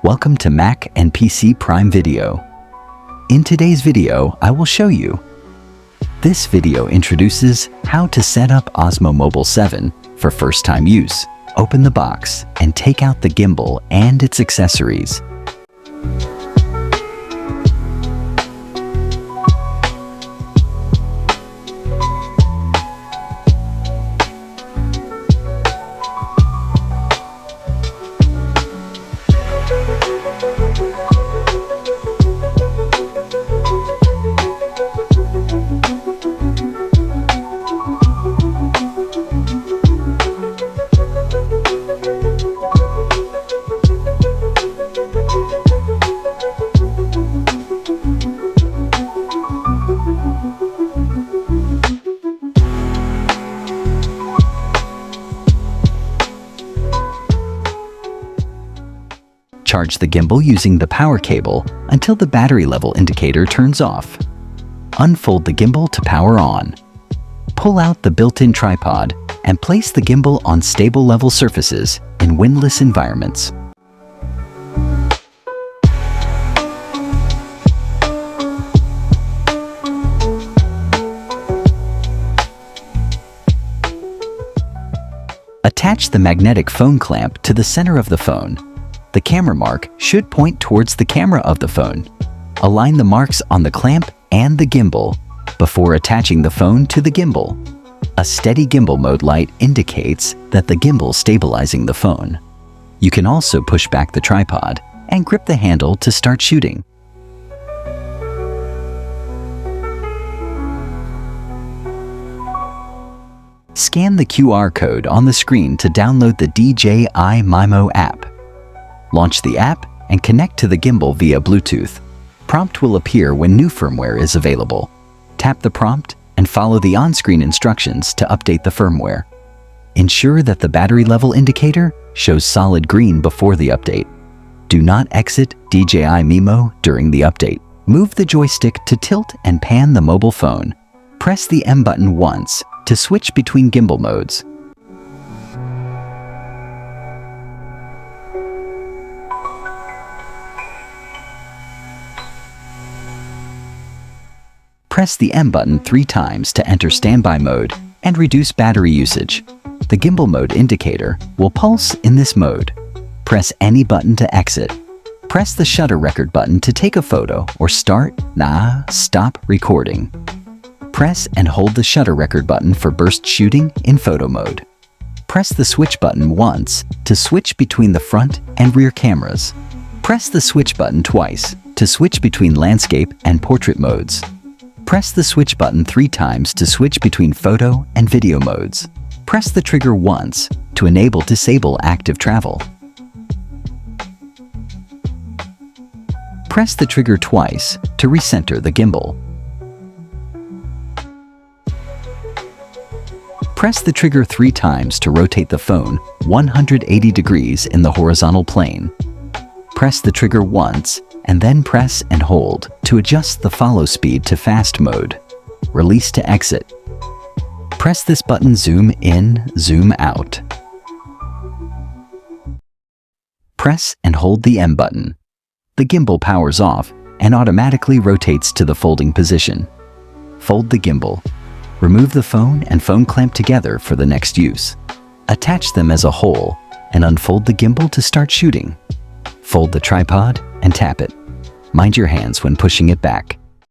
Welcome to Mac and PC Prime Video. In today's video, I will show you. This video introduces how to set up Osmo Mobile 7 for first-time use. Open the box and take out the gimbal and its accessories. Charge the gimbal using the power cable until the battery level indicator turns off. Unfold the gimbal to power on. Pull out the built-in tripod and place the gimbal on stable level surfaces in windless environments. Attach the magnetic phone clamp to the center of the phone. The camera mark should point towards the camera of the phone. Align the marks on the clamp and the gimbal before attaching the phone to the gimbal. A steady gimbal mode light indicates that the gimbal is stabilizing the phone. You can also push back the tripod and grip the handle to start shooting. Scan the QR code on the screen to download the DJI Osmo app. Launch the app and connect to the gimbal via Bluetooth. Prompt will appear when new firmware is available. Tap the prompt and follow the on-screen instructions to update the firmware. Ensure that the battery level indicator shows solid green before the update. Do not exit DJI Mimo during the update. Move the joystick to tilt and pan the mobile phone. Press the M button once to switch between gimbal modes. Press the M button 3 times to enter standby mode and reduce battery usage. The gimbal mode indicator will pulse in this mode. Press any button to exit. Press the shutter record button to take a photo or stop recording. Press and hold the shutter record button for burst shooting in photo mode. Press the switch button once to switch between the front and rear cameras. Press the switch button twice to switch between landscape and portrait modes. Press the switch button 3 times to switch between photo and video modes. Press the trigger once to disable active travel. Press the trigger twice to recenter the gimbal. Press the trigger 3 times to rotate the phone 180 degrees in the horizontal plane. Press the trigger once and then press and hold to adjust the follow speed to fast mode. Release to exit. Press this button zoom in, zoom out. Press and hold the M button. The gimbal powers off and automatically rotates to the folding position. Fold the gimbal. Remove the phone and phone clamp together for the next use. Attach them as a whole and unfold the gimbal to start shooting. Fold the tripod and tap it. Mind your hands when pushing it back.